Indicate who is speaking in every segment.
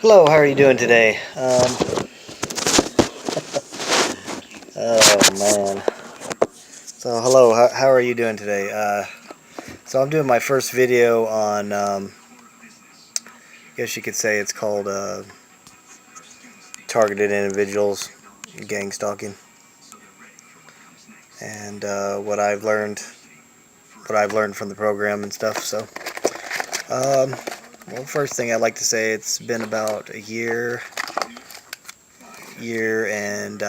Speaker 1: Hello, how are you doing today? Oh man. So hello, how are you doing today? So I'm doing my first video on, I guess you could say it's called targeted individuals, gang stalking, and what I've learned from the program and stuff. So, well, first thing I'd like to say, it's been about a year and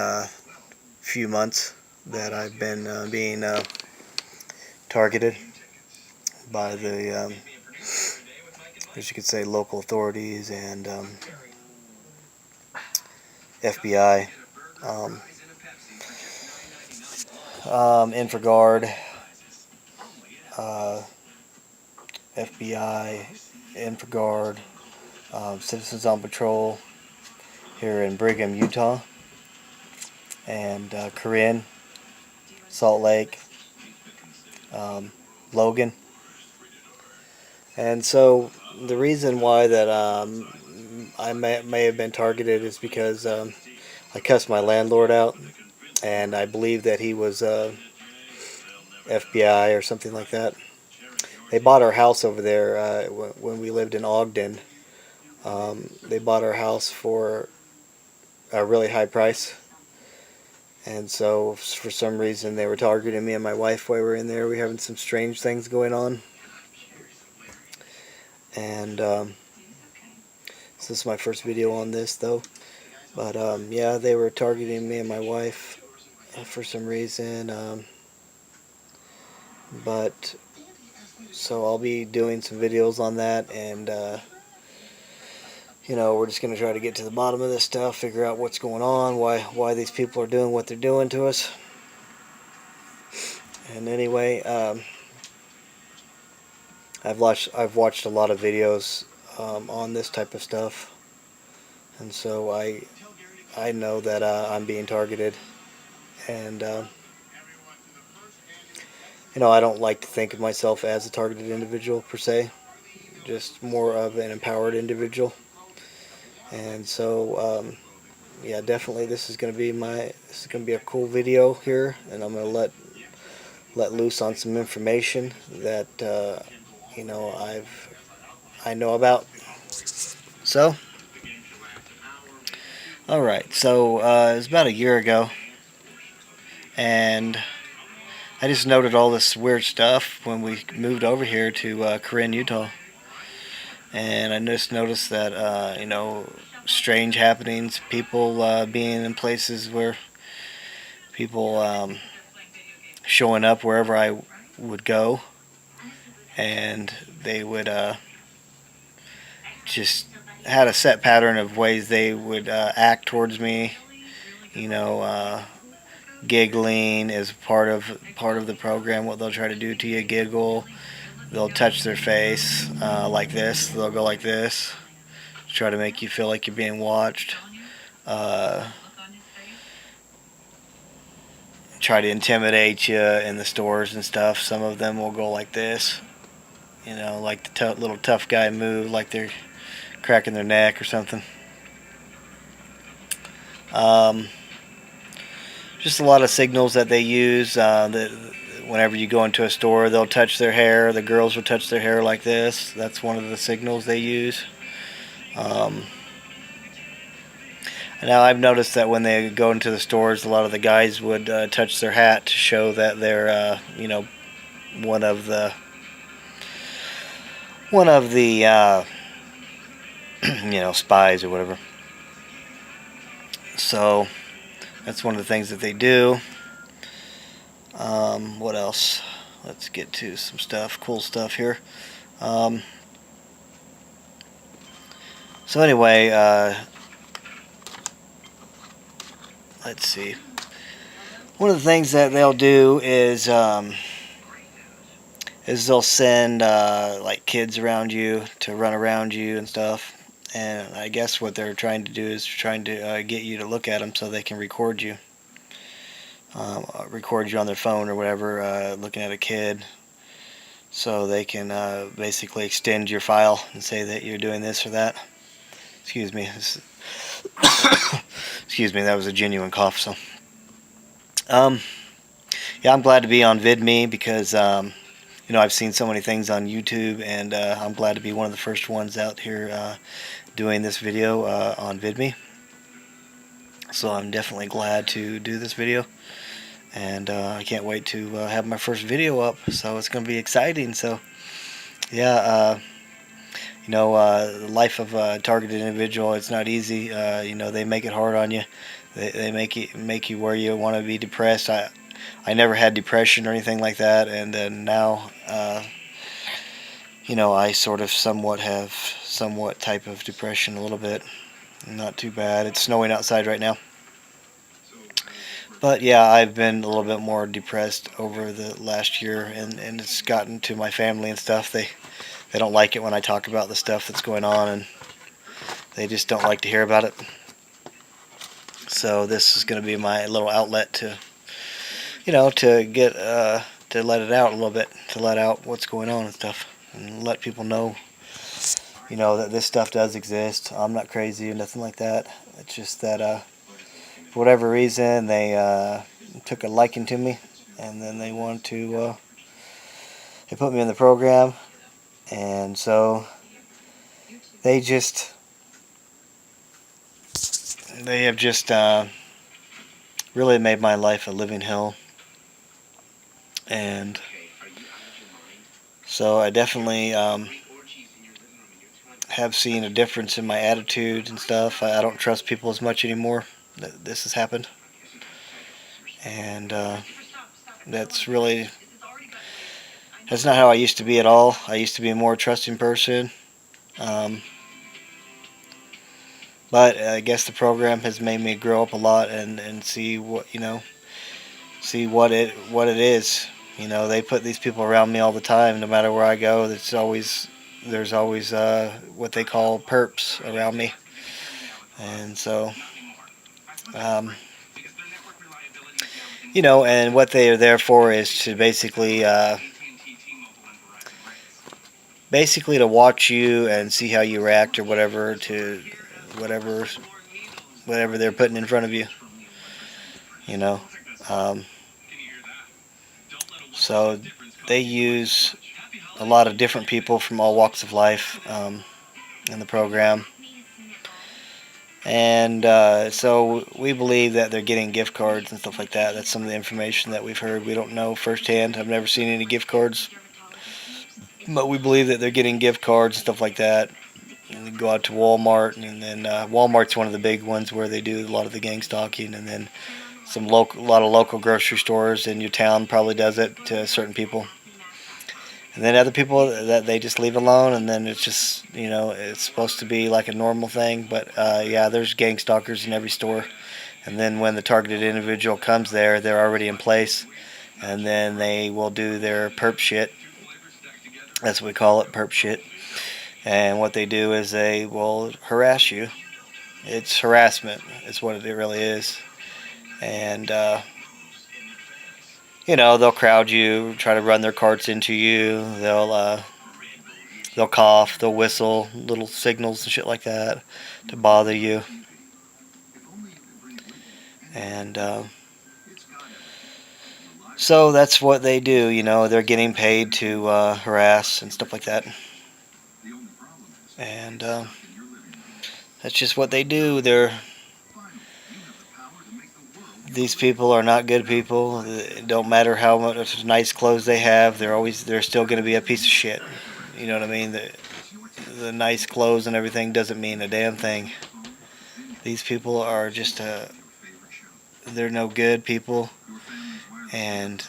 Speaker 1: few months that I've been being targeted by the, as you could say, local authorities and FBI, um, Infraguard, uh, FBI, Infraguard, Citizens on Patrol here in Brigham, Utah, and Corinne, Salt Lake, Logan. And so the reason why that I may have been targeted is because I cussed my landlord out, and I believe that he was FBI or something like that. They bought our house over there when we lived in Ogden. They bought our house for a really high price, and so for some reason they were targeting me and my wife while we were in there. We were having some strange things going on, and so this is my first video on this though. But yeah, they were targeting me and my wife for some reason. But so I'll be doing some videos on that, and we're just going to try to get to the bottom of this stuff, figure out what's going on, why these people are doing what they're doing to us. And anyway, I've watched a lot of videos on this type of stuff, and so I know that I'm being targeted, and I don't like to think of myself as a targeted individual per se, just more of an empowered individual. And so yeah, definitely this is going to be a cool video here, and I'm going to let loose on some information that I know about. So, all right. So it was about a year ago, and I just noted all this weird stuff when we moved over here to Corinne, Utah, and I just noticed that strange happenings, people being in places where people showing up wherever I would go, and they would just had a set pattern of ways they would act towards me. Giggling is part of the program. What they'll try to do to you, giggle. They'll touch their face like this. They'll go like this, try to make you feel like you're being watched. Try to intimidate you in the stores and stuff. Some of them will go like this, like the little tough guy move, like they're cracking their neck or something. Just a lot of signals that they use. Whenever you go into a store, they'll touch their hair. The girls will touch their hair like this. That's one of the signals they use. Now I've noticed that when they go into the stores, a lot of the guys would touch their hat to show that they're, one of the spies or whatever. So that's one of the things that they do. What else? Let's get to some cool stuff here. So anyway, let's see. One of the things that they'll do is they'll send like kids around you to run around you and stuff. And I guess what they're trying to do is trying to get you to look at them so they can record you. Record you on their phone or whatever, looking at a kid, so they can basically extend your file and say that you're doing this or that. Excuse me. Excuse me. That was a genuine cough. So, um, yeah, I'm glad to be on VidMe because I've seen so many things on YouTube, and I'm glad to be one of the first ones out here doing this video on VidMe. So I'm definitely glad to do this video, and I can't wait to have my first video up. So it's going to be exciting. So yeah, the life of a targeted individual, it's not easy. They make it hard on you. They make you where you want to be depressed. I never had depression or anything like that, and then now I sort of somewhat have somewhat type of depression a little bit. Not too bad. It's snowing outside right now. But yeah, I've been a little bit more depressed over the last year, and it's gotten to my family and stuff. They don't like it when I talk about the stuff that's going on, and they just don't like to hear about it. So this is going to be my little outlet to get to let it out a little bit, to let out what's going on and stuff, and let people know that this stuff does exist. I'm not crazy or nothing like that. It's just that for whatever reason they took a liking to me, and then they wanted to they put me in the program, and so they have just really made my life a living hell. And so I definitely have seen a difference in my attitude and stuff. I don't trust people as much anymore that this has happened. And that's not how I used to be at all. I used to be a more trusting person. But I guess the program has made me grow up a lot and see what it is. They put these people around me all the time, no matter where I go. There's always what they call perps around me, and so and what they are there for is to basically to watch you and see how you react or whatever to whatever they're putting in front of you. Um, so they use a lot of different people from all walks of life in the program. And so we believe that they're getting gift cards and stuff like that. That's some of the information that we've heard. We don't know firsthand. I've never seen any gift cards. But we believe that they're getting gift cards and stuff like that. And they go out to Walmart, and then Walmart's one of the big ones where they do a lot of the gang stalking. And then a lot of local grocery stores in your town probably does it to certain people. And then other people that they just leave alone, and then it's just, it's supposed to be like a normal thing. But yeah, there's gang stalkers in every store. And then when the targeted individual comes there, they're already in place. And then they will do their perp shit. That's what we call it, perp shit. And what they do is they will harass you. It's harassment. It's what it really is. And they'll crowd you, try to run their carts into you. They'll cough, they'll whistle, little signals and shit like that to bother you. And so that's what they do. They're getting paid to harass and stuff like that. And that's just what they do. These people are not good people. It don't matter how much nice clothes they have. They're still going to be a piece of shit. You know what I mean? The nice clothes and everything doesn't mean a damn thing. These people are just they're no good people, and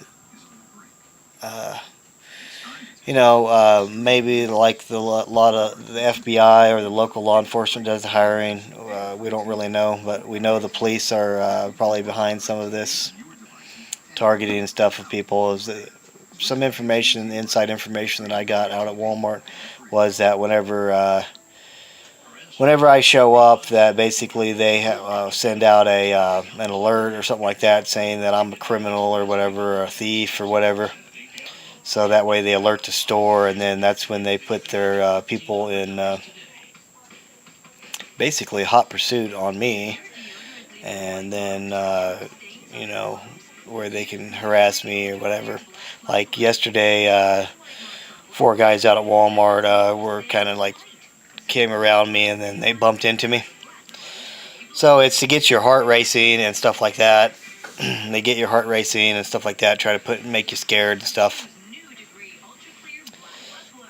Speaker 1: maybe like a lot of the FBI or the local law enforcement does the hiring. We don't really know, but we know the police are probably behind some of this targeting and stuff of people. Some information, inside information that I got out at Walmart was that whenever I show up, that basically they send out an alert or something like that saying that I'm a criminal or whatever, or a thief or whatever. So that way they alert the store, and then that's when they put their people in basically hot pursuit on me, and then you know, where they can harass me or whatever. Like yesterday, 4 guys out at Walmart were kind of like came around me, and then they bumped into me. So it's to get your heart racing and stuff like that. They get your heart racing and stuff like that, try to make you scared and stuff.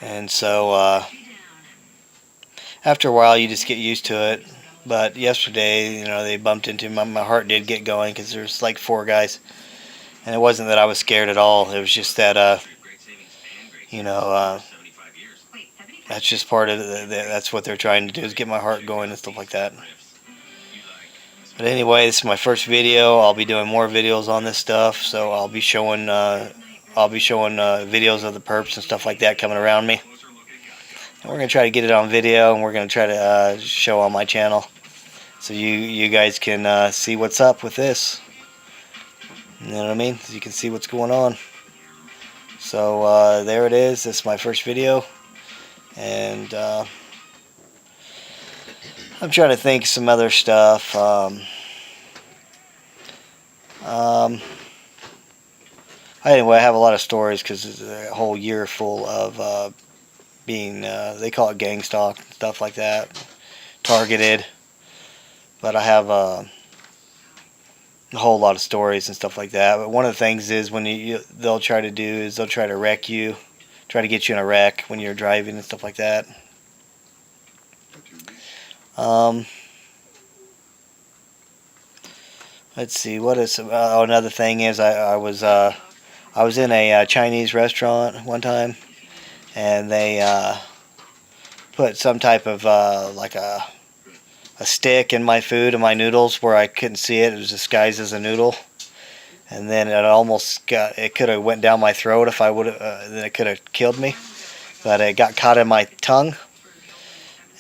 Speaker 1: And so after a while you just get used to it. But yesterday, they bumped into me. My heart did get going because there's like 4 guys. And it wasn't that I was scared at all. It was just that, that's just part of that's what they're trying to do, is get my heart going and stuff like that. But anyway, this is my first video. I'll be doing more videos on this stuff. So I'll be showing videos of the perps and stuff like that coming around me. And we're going to try to get it on video, and we're going to try to show on my channel. So you guys can see what's up with this. You know what I mean? So you can see what's going on. So there it is. This is my first video. And I'm trying to think some other stuff. Anyway, I have a lot of stories because it's a whole year full of being, they call it gangstalked and stuff like that, targeted. But I have a whole lot of stories and stuff like that. But one of the things is when they'll try to wreck you, try to get you in a wreck when you're driving and stuff like that. Let's see, what is another thing is I was in a Chinese restaurant one time, and they put some type of like a stick in my food and my noodles where I couldn't see it. It was disguised as a noodle, and then it could have went down my throat if I would have. Then it could have killed me, but it got caught in my tongue.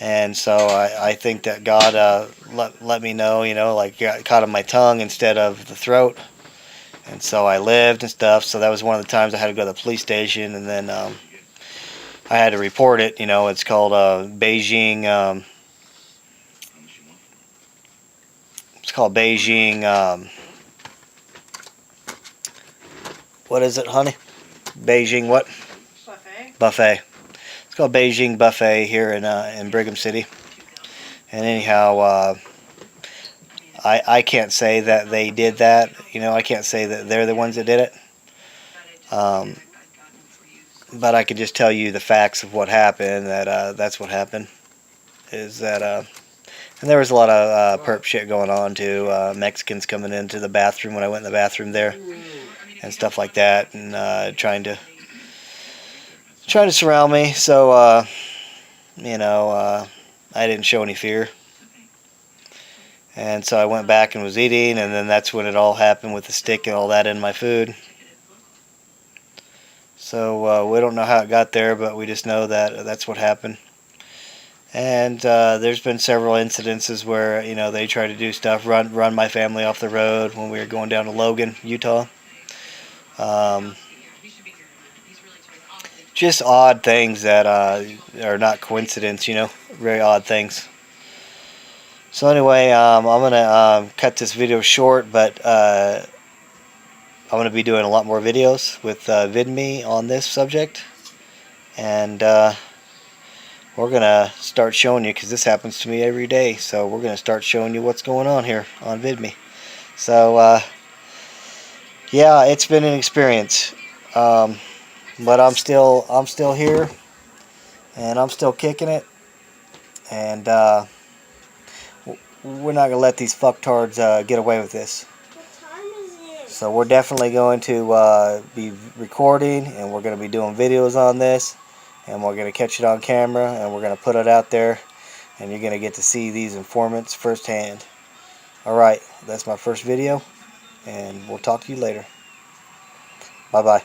Speaker 1: And so I think that God let me know, like got caught in my tongue instead of the throat. And so I lived and stuff. So that was one of the times I had to go to the police station, and then I had to report it. It's called Beijing. It's called Beijing. What is it, honey? Beijing what? Buffet. It's called Beijing Buffet here in Brigham City. And anyhow, I can't say that they did that. I can't say that they're the ones that did it. But I can just tell you the facts of what happened. That's what happened. Is that and there was a lot of perp shit going on too. Mexicans coming into the bathroom when I went in the bathroom there, and stuff like that, and trying to surround me. So I didn't show any fear. And so I went back and was eating, and then that's when it all happened with the stick and all that in my food. So we don't know how it got there, but we just know that that's what happened. And there's been several incidences where they try to do stuff, run my family off the road when we were going down to Logan, Utah. Just odd things that are not coincidence, very odd things. So anyway, I'm going to cut this video short, but I'm going to be doing a lot more videos with VidMe on this subject. And we're going to start showing you, because this happens to me every day, so we're going to start showing you what's going on here on VidMe. So, yeah, it's been an experience. But I'm still here, and I'm still kicking it, and we're not gonna let these fucktards get away with this.
Speaker 2: What time is it?
Speaker 1: So we're definitely going to be recording, and we're gonna be doing videos on this, and we're gonna catch it on camera, and we're gonna put it out there, and you're gonna get to see these informants firsthand. Alright, that's my first video, and we'll talk to you later. Bye bye.